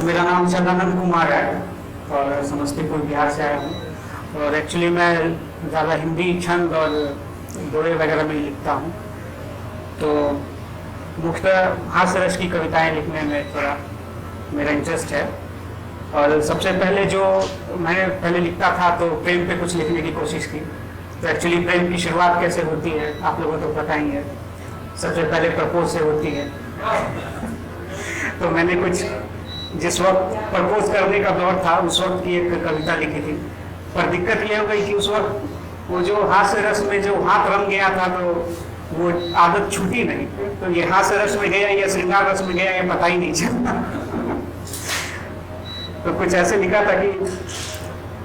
मेरा नाम चंदन कुमार है और समस्तीपुर बिहार से आया हूँ। और एक्चुअली मैं ज़्यादा हिंदी छंद और दोहे वगैरह में लिखता हूँ। तो मुख्यतः हास्य रस की कविताएं लिखने में थोड़ा मेरा इंटरेस्ट है। और सबसे पहले जो मैंने पहले लिखता था तो प्रेम पे कुछ लिखने की कोशिश की। तो एक्चुअली प्रेम की शुरुआत कैसे होती है आप लोगों को पता ही है, सबसे पहले प्रपोज से होती है। तो मैंने कुछ जिस वक्त प्रपोज करने का दौर था उस वक्त की एक कविता लिखी थी। पर दिक्कत यह हो गई कि उस वक्त वो जो हास्य रस में जो हाथ रम गया था तो वो आदत छूटी नहीं। तो ये हास्य रस में गया या श्रृंगार रस में गया ये पता ही नहीं चलता। तो कुछ ऐसे लिखा था कि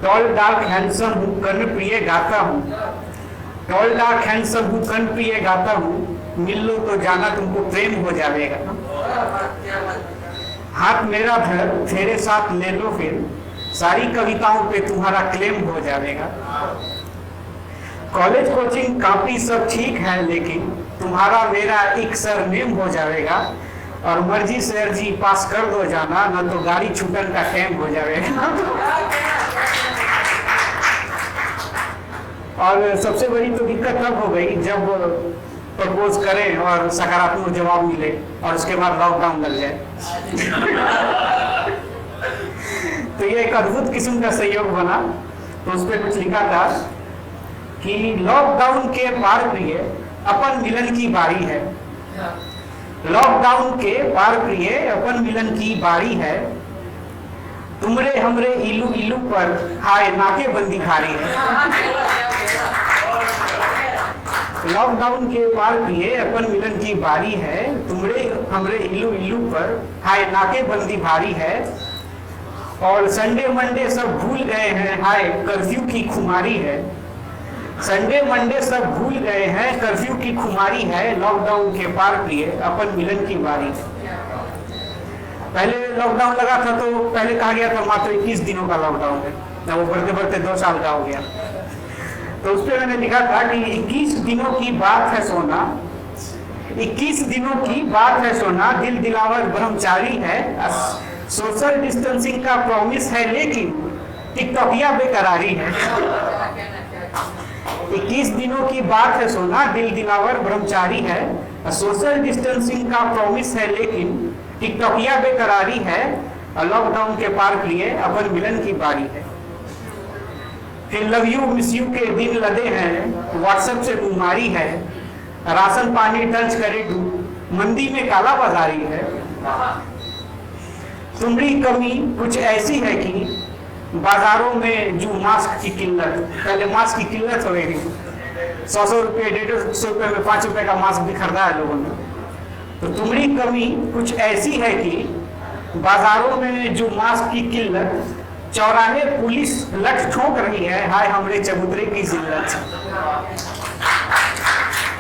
टॉल डार्क हैंडसम हूँ कर्ण प्रिय गाता हूँ, टॉल डार्क हैंडसम हूँ कर्ण प्रिय गाता हूँ, मिल लो तो जाना तुमको प्रेम हो जाएगा। हाथ मेरा धर तेरे साथ ले लो फिर सारी कविताओं पे तुम्हारा क्लेम हो जाएगा। कॉलेज कोचिंग काफी सब ठीक है लेकिन तुम्हारा मेरा एक सरनेम हो जाएगा। और मर्जी से अर्जी पास कर दो जाना ना तो गाड़ी छूटन का टाइम हो जाएगा। और सबसे बड़ी तो दिक्कत तब हो गई जब प्रपोज करें और सकारात्मक जवाब मिले और उसके बाद लॉकडाउन लग जाए। तो ये एक अद्भुत किस्म का सहयोग बना। तो उस पर कुछ लिखा था कि लॉकडाउन के पार प्रिय अपन मिलन की बारी है, लॉकडाउन के पार प्रिय अपन मिलन की बारी है, तुमरे हमरे इलू इलू पर हाय नाके बंदी खारी है। लॉकडाउन के पार प्रिय अपन मिलन की बारी है, तुमरे हमरे इलू इलू पर हाय नाके बंदी भारी है। और संडे मंडे सब भूल गए हैं हाय कर्फ्यू की खुमारी है, संडे मंडे सब भूल गए हैं कर्फ्यू की खुमारी है, लॉकडाउन के पार प्रिय अपन मिलन की बारी है। पहले लॉकडाउन लगा था तो पहले कहा गया था मात्र 21 दिनों का लॉकडाउन है, ना वो बढ़ते बढ़ते 2 साल का हो गया। तो उस पर मैंने लिखा था कि 21 दिनों की बात है सोना, 21 दिनों की बात है सोना, दिल दिलावर ब्रह्मचारी है, सोशल डिस्टेंसिंग का प्रॉमिस है लेकिन टिकटॉकिया बेकरारी है। 21 दिनों की बात है सोना, दिल दिलावर ब्रह्मचारी है, सोशल डिस्टेंसिंग का प्रॉमिस है लेकिन टिकटॉकिया बेकरारी है, लॉकडाउन के पार प्रिय अपन मिलन की बारी है। फिर लव यू मिस यू के दिन लदे हैं, व्हाट्सएप से बीमारी है, राशन पानी टच करे मंदी में काला बाजारी है। तुम्हारी कमी कुछ ऐसी है कि बाजारों में जो मास्क की किल्लत, पहले मास्क की किल्लत हो गई थी, 100 रुपये 150 रुपये में 5 रुपये का मास्क भी खरीदा है लोगों ने। तो तुम्हारी कमी कुछ ऐसी है कि बाजारों में जो मास्क की किल्लत, चौराहे पुलिस लठ ठोक रही है हाय हमरे चबूतरे की जिल्लत।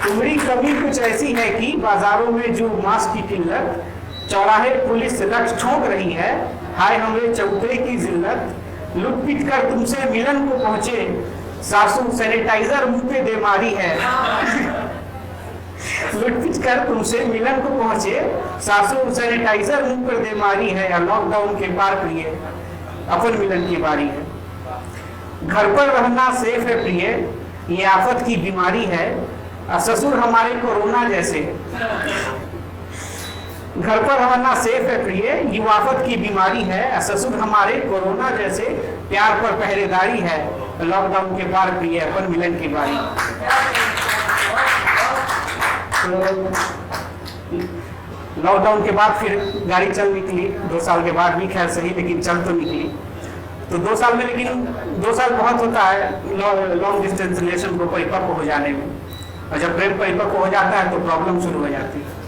तुम्हारी कमी कुछ ऐसी है कि बाजारों में जो मास्क की किल्लत, चौराहे पुलिस लठ ठोक रही है हाय हमरे चबूतरे की जिल्लत। लुट पिट कर तुमसे मिलन को पहुंचे सासू सैनिटाइजर मुंह पे दे मारी है। लुट पिट कर तुमसे मिलन को पहुंचे सासू सैनिटाइजर मुंह पर दे मारी है, या लॉकडाउन के पार प्रिय अपन मिलन की बारी है। घर पर रहना सेफ है प्रिय ये आफत की बीमारी है, ससुर हमारे कोरोना जैसे। घर पर रहना सेफ है प्रिय ये आफत की बीमारी है, ससुर हमारे कोरोना जैसे, प्यार पर पहरेदारी है, लॉकडाउन के पार प्रिय अपन मिलन की बारी। तो लॉकडाउन के बाद फिर गाड़ी चल निकली, 2 साल के बाद भी खैर सही लेकिन चल तो निकली। तो 2 साल में, लेकिन 2 साल बहुत होता है लॉन्ग डिस्टेंस रिलेशन को परिपक्व हो जाने में। और जब प्रेम परिपक्व हो जाता है तो प्रॉब्लम शुरू हो जाती है।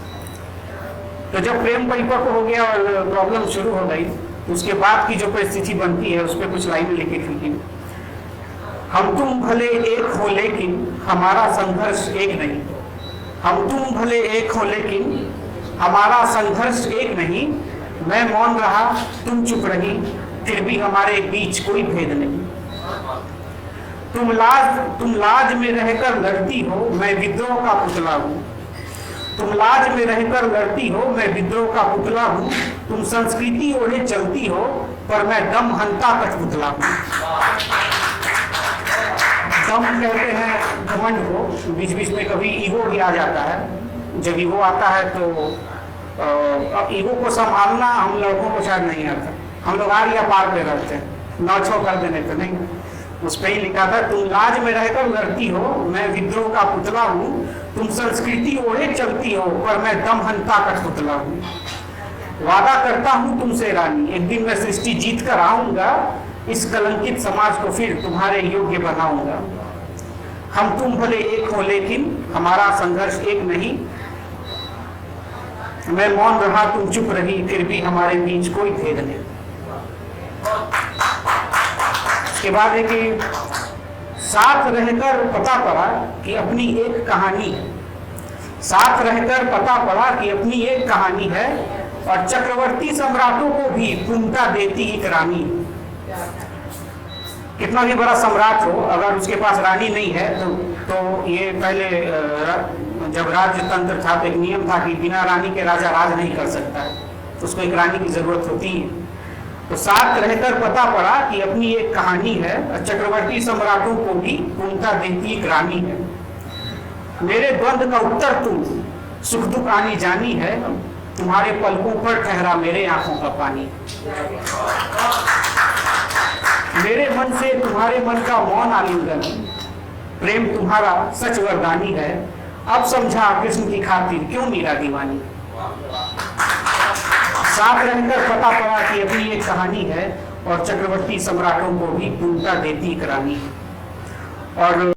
तो जब प्रेम परिपक्व हो गया और प्रॉब्लम शुरू हो गई तो उसके बाद की जो परिस्थिति बनती है उस पर कुछ लाइनें लिखी थी। हम तुम भले एक हो लेकिन हमारा संघर्ष एक नहीं, हम तुम भले एक हो लेकिन हमारा संघर्ष एक नहीं, मैं मौन रहा तुम चुप रही फिर भी हमारे बीच कोई भेद नहीं। तुम लाज में रहकर लड़ती हो, मैं विद्रोह का पुतला हूँ, तुम लाज में रहकर लड़ती हो, मैं विद्रोह का पुतला हूँ। तुम संस्कृति ओढ़े चलती हो, पर मैं दम हंता कठपुतला हूँ। दम कहते हैं घमंड को, बीच बीच में कभी ईगो भी आ जाता है। जब ईगो आता है तो अब ईगो को संभालना हम लड़कों को शायद नहीं आता। हम लोग आर या पार पे रहते हैं, नौ छो कर देने तो नहीं। उस पर ही लिखा था, तुम लाज में रहकर लड़ती हो, मैं विद्रोह का पुतला हूँ। तुम संस्कृति ओढ़े चलती हो, पर मैं दम हंता कठपुतला हूँ। वादा करता हूँ तुमसे रानी, एक दिन मैं सृष्टि जीत कर आऊंगा। इस कलंकित समाज को फिर तुम्हारे योग्य बनाऊंगा। हम तुम भले एक हो, लेकिन हमारा संघर्ष एक नहीं। मैं मौन रहा, तुम चुप रही, फिर भी हमारे बीच कोई भेद नहीं। उसके बाद है कि साथ रहकर पता पड़ा कि अपनी एक कहानी है। साथ रहकर पता पड़ा कि अपनी एक कहानी है, और चक्रवर्ती सम्राटों को भी पूर्णता देती एक रानी। कितना भी बड़ा सम्राट हो, अगर उसके पास रानी नहीं है तो ये पहले जब राज्य तंत्र था तो एक नियम था कि बिना रानी के राजा राज नहीं कर सकता है, तो उसको एक रानी की जरूरत होती है। तो साथ रहकर पता पड़ा कि अपनी एक कहानी है, और चक्रवर्ती सम्राटों को भी पूर्णता देती एक रानी है। मेरे द्वंद्व का उत्तर तुम, सुख दुख आनी जानी है। तुम्हारे पलकों पर ठहरा मेरे आंखों का पानी। मेरे मन से तुम्हारे मन का मौन आलिंगन, प्रेम तुम्हारा सच वरदानी है। अब समझा कृष्ण की खातिर क्यों मीरा दीवानी। साथ रहकर पता पड़ा कि अपनी एक कहानी है, और चक्रवर्ती सम्राटों को भी पूर्णता देती एक रानी है। और